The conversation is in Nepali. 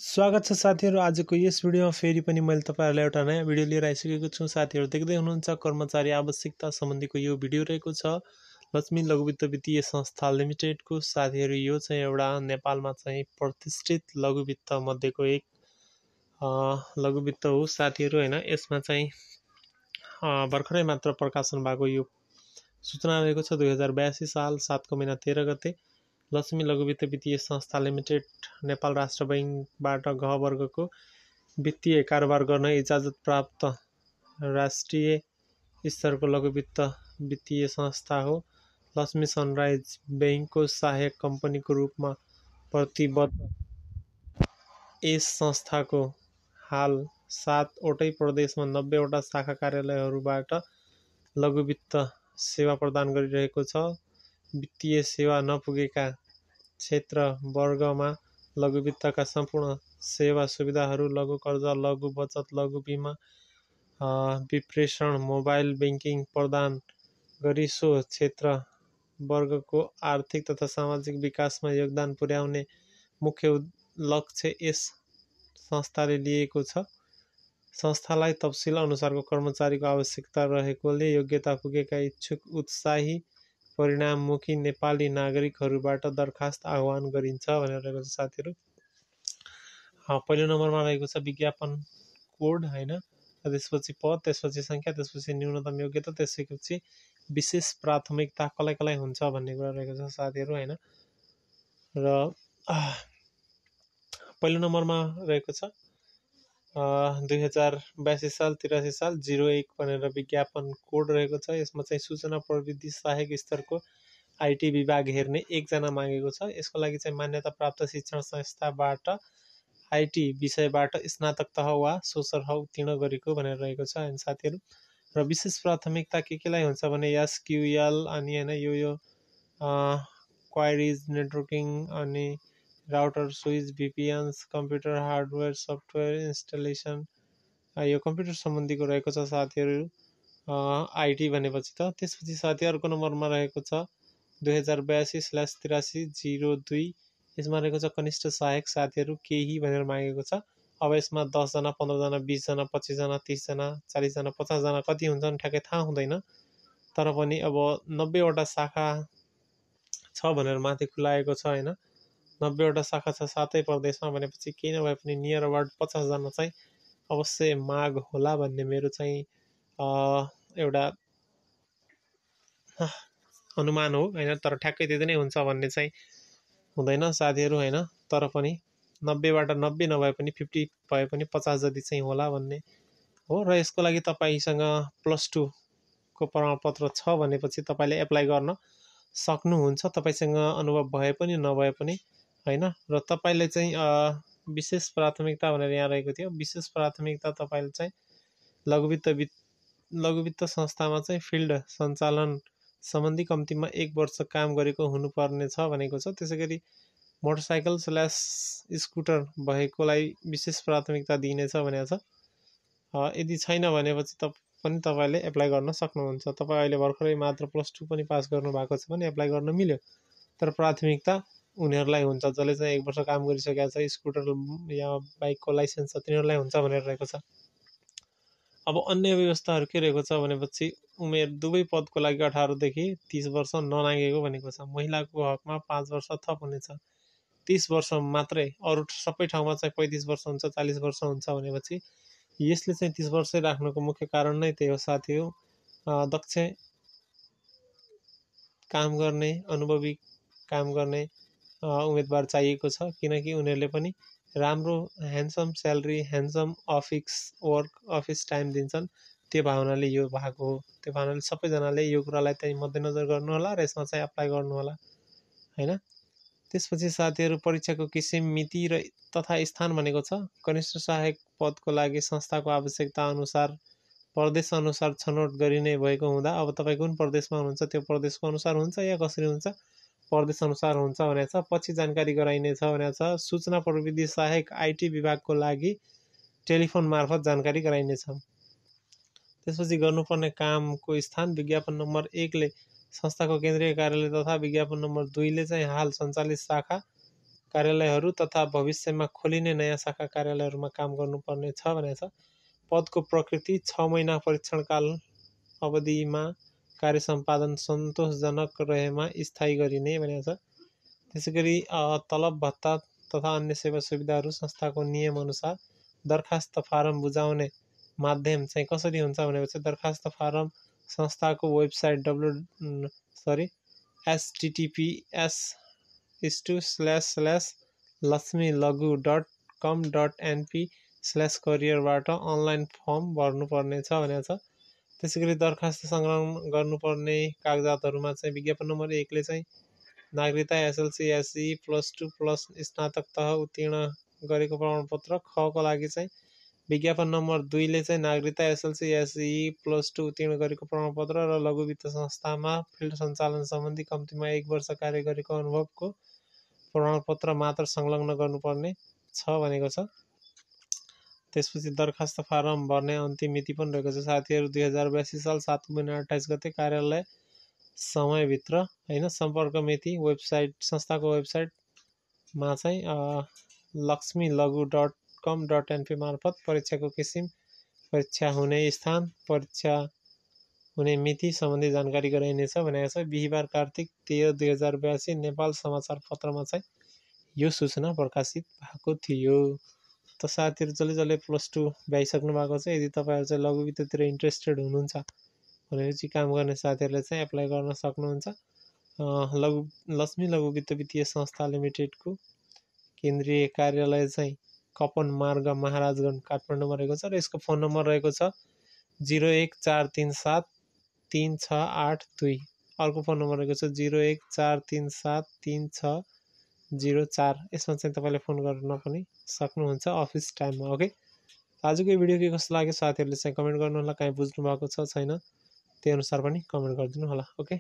स्वागत छ साथीहरु। आजको यस भिडियोमा फेरि पनि मैले तपाईहरुलाई एउटा नयाँ भिडियो लिएर आइसकेको छु। साथीहरु देख्दै हुनुहुन्छ कर्मचारी आवश्यकता सम्बन्धीको यो भिडियो रहेको छ। लक्ष्मी लघु वित्त वित्तीय संस्था लिमिटेडको। साथीहरु यो चाहिँ एउटा नेपालमा चाहिँ प्रतिष्ठित लघु वित्त मध्येको एक लघु वित्त हो साथीहरु हैन। यसमा चाहिँ भर्खरै मात्र प्रकाशन भएको यो सूचना रहेको छ। 2082 साल 7 को महिना 13 गते लक्ष्मी लघु वित्त वित्तीय संस्था लिमिटेड नेपाल राष्ट्र बैंकबाट घ वर्गको वित्तीय कारोबार गर्न इजाजत प्राप्त राष्ट्रिय स्तरको लघु वित्त वित्तीय संस्था हो। लक्ष्मी सनराइज बैंकको सहायक कम्पनीको रूपमा प्रतिबद्ध यस संस्थाको हाल 7 वटै प्रदेशमा 90 वटा शाखा कार्यालयहरूबाट लघु वित्त सेवा प्रदान गरिरहेको छ। वित्तीय सेवा नपुगेका क्षेत्र वर्गमा लघु वित्तका सम्पूर्ण सेवा सुविधाहरू लघु कर्जा, लघु बचत, लघु बीमा, विप्रेषण, मोबाइल बैंकिङ प्रदान गरी सो क्षेत्र वर्गको आर्थिक तथा सामाजिक विकासमा योगदान पुर्याउने मुख्य लक्ष्य यस संस्थाले लिएको छ। संस्थालाई तपसिल अनुसारको कर्मचारीको आवश्यकता रहेकोले योग्यता पुगेका इच्छुक उत्साही परिणाममुखी नेपाली नागरिकहरूबाट दरखास्त आह्वान गरिन्छ भनेर रहेको छ साथीहरु। पहिलो नम्बरमा रहेको छ विज्ञापन कोड हैन, त्यसपछि पद, त्यसपछि संख्या, त्यसपछि न्यूनतम योग्यता, त्यसपछि विशेष प्राथमिकता कलाई कलाई हुन्छ भन्ने कुरा रहेको छ साथीहरु हैन। र पहिलो नम्बरमा रहेको छ 2082 साल 83 साल 01 भनेर विज्ञापन कोड रहेको छ। यसमा चाहिँ सूचना प्रविधि सहायक स्तरको आईटी विभाग हेर्ने 1 जना मागेको छ। यसको लागि चाहिँ मान्यता प्राप्त शिक्षण संस्थाबाट आईटी विषयबाट स्नातक तह वा सोसर उत्तीर्ण गरेको भनेर रहेको छ हैन साथीहरु। र विशेष प्राथमिकता केलाई हुन्छ भने एसक्यूएल अनि हैन यो क्वायरीज, नेटवर्किङ अनि router, switch, VPNs, computer hardware, software installation, यो कम्प्युटर सम्बन्धीको रहेको छ साथीहरु आईटी भनेपछि त। त्यसपछि साथीहरुको नम्बरमा रहेको छ 2082/83/02। यसमा रहेको छ कनिष्ठ सहायक साथीहरु केही भनेर मागेको छ। अब यसमा 10 जना, 15 जना, 20 जना, 25 जना, 30 जना, 40 जना, 50 जना कति हुन्छन् ठ्याक्कै थाहा हुँदैन। तर पनि अब 90 वटा शाखा छ भनेर माथि खुलाएको छ हैन। 90 वटा शाखा छ 7 प्रदेशमा भनेपछि केही नभए पनि नियर अबाउट 50 जना चाहिँ अवश्य माग होला भन्ने मेरो चाहिँ एउटा अनुमान हो हैन। तर ठ्याक्कै त्यति नै हुन्छ भन्ने चाहिँ हुँदैन साथीहरु हैन। तर पनि 90 बाट 90 नभए पनि 50 भए पनि 50 जति चाहिँ होला भन्ने हो। र यसको लागि तपाईसँग +2 को प्रमाणपत्र छ भनेपछि तपाईले एप्लाई गर्न सक्नुहुन्छ, तपाईसँग अनुभव भए पनि नभए पनि हैन। र तपाईले चाहिँ विशेष प्राथमिकता भनेर यहाँ रहेको थियो। विशेष प्राथमिकता तपाईले चाहिँ लघु वित्त संस्थामा चाहिँ फिल्ड सञ्चालन सम्बन्धी कम्तीमा 1 वर्ष काम गरेको हुनुपर्ने छ भनेको छ। त्यसैगरी मोटरसाइकल / स्कुटर भएकोलाई विशेष प्राथमिकता दिइनेछ भनेको छ। यदि छैन भनेपछि पनि तपाईले एप्लाई गर्न सक्नुहुन्छ। तपाई अहिले भर्खरै मात्र +2 पनि पास गर्नु भएको छ भने एप्लाई गर्न मिल्यो। तर प्राथमिकता उनीहरुलाई हुन्छ जसले चाहिँ 1 वर्ष काम गरिसकेका छ, स्कुटर या बाइकको लाइसेन्स छ तिनीहरुलाई हुन्छ भनेर रहेको छ। अब अन्य व्यवस्थाहरु के रहेको छ भनेपछि उमेर दुवै पदको लागि 18 देखि 30 वर्ष ननागेको भनेको छ। महिलाको हकमा 5 वर्ष थप हुनेछ, 30 वर्ष मात्रै। अरु सबै ठाउँमा चाहिँ 35 वर्ष हुन्छ, 40 वर्ष हुन्छ भनेपछि यसले चाहिँ 30 वर्षै राख्नुको मुख्य कारण नै त्यही हो साथीहरु। दक्ष काम गर्ने, अनुभवी काम गर्ने उम्मेदवार चाहिएको छ, किनकि उनीहरुले पनि राम्रो handsome salary, handsome office time दिन्छन्। त्यो भावनाले यो भएको हो। त्यो भावनाले सबैजनाले यो कुरालाई चाहिँ मध्यनजर गर्नु होला र यसमा चाहिँ एप्लाई गर्नु होला हैन। त्यसपछि साथीहरु परीक्षाको किसिम, मिति र तथा स्थान भनेको छ। कनिष्ठ सहायक पदको लागि संस्थाको आवश्यकता अनुसार प्रदेश अनुसार छनौट गरिने भएको हुँदा अब तपाई कुन प्रदेशमा हुनुहुन्छ त्यो प्रदेशको अनुसार हुन्छ या कसरी हुन्छ, प्रदेश अनुसार हुन्छ भनेको छ। पछि जानकारी गराइनेछ भनेको छ। सूचना प्रविधि सहायक आईटी विभागको लागि टेलिफोन मार्फत जानकारी गराइनेछ। त्यसपछि गर्नुपर्ने कामको स्थान विज्ञापन नम्बर 1 ले संस्थाको केन्द्रीय कार्यालय तथा विज्ञापन नम्बर 2 ले चाहिँ हाल सञ्चालित शाखा कार्यालयहरू तथा भविष्यमा खोलिने नयाँ शाखा कार्यालयहरूमा काम गर्नुपर्ने छ भनेको छ। पदको प्रकृति 6 महिना परीक्षणकाल अवधिमा कार्य सम्पादन सन्तोषजनक रहेमा स्थायी गरिने भनेको छ। त्यसैगरी तलब भत्ता तथा अन्य सेवा सुविधाहरू संस्थाको नियमअनुसार दरखास्त फारम बुझाउने माध्यम चाहिँ कसरी हुन्छ भनेपछि दरखास्त फारम संस्थाको वेबसाइट https://laxmilaghu.com.np/career बाट अनलाइन फर्म भर्नुपर्ने छ भनेको छ। त्यसैगरी दरखास्त सङ्कलन गर्नुपर्ने कागजातहरूमा चाहिँ विज्ञापन नम्बर 1 ले चाहिँ नागरिकता एसएलसी एसई +2+ स्नातक तह उत्तीर्ण गरेको प्रमाणपत्र, खको लागि चाहिँ विज्ञापन नम्बर 2 ले चाहिँ नागरिकता एसएलसी एसई +2 उत्तीर्ण गरेको प्रमाणपत्र र लघु वित्त संस्थामा फिल्ड सञ्चालन सम्बन्धी कम्तीमा 1 वर्ष कार्य गरेको अनुभवको प्रमाणपत्र मात्र संलग्न गर्नुपर्ने छ भनेको छ। त्यसपछि दरखास्त फारम भर्ने अन्तिम मिति पनि रहेको छ साथीहरू 2082 साल 7 महिना 28 गते कार्यालय समयभित्र हैन। सम्पर्क मिति वेबसाइट संस्थाको वेबसाइटमा चाहिँ laxmilaghu.com.np मार्फत परीक्षाको किसिम, परीक्षा हुने स्थान, परीक्षा हुने मिति सम्बन्धी जानकारी गराइनेछ भनेको छ। बिहीबार कार्तिक 13 2082 नेपाल समाचार पत्रमा चाहिँ यो सूचना प्रकाशित भएको थियो। त साथीहरू जसले +2 भ्याइसक्नु भएको छ, यदि तपाईँहरू चाहिँ लघु वित्ततिर इन्ट्रेस्टेड हुनुहुन्छ भनेपछि काम गर्ने साथीहरूले चाहिँ एप्लाई गर्न सक्नुहुन्छ। लक्ष्मी लघु वित्त वित्तीय संस्था लिमिटेडको केन्द्रीय कार्यालय चाहिँ कपन मार्ग महाराजगञ्ज काठमाडौँमा रहेको छ र यसको फोन नम्बर रहेको छ 014373682। अर्को फोन नम्बर रहेको छ 014373604। यसमा चाहिँ तपाईँले फोन गर्न पनि सक्नुहुन्छ अफिस टाइममा। ओके, आजको भिडियो के कस्तो लाग्यो साथीहरूले चाहिँ कमेन्ट गर्नु होला। काहीँ बुझ्नु भएको छ छैन त्यही अनुसार पनि कमेन्ट गरिदिनु होला। ओके।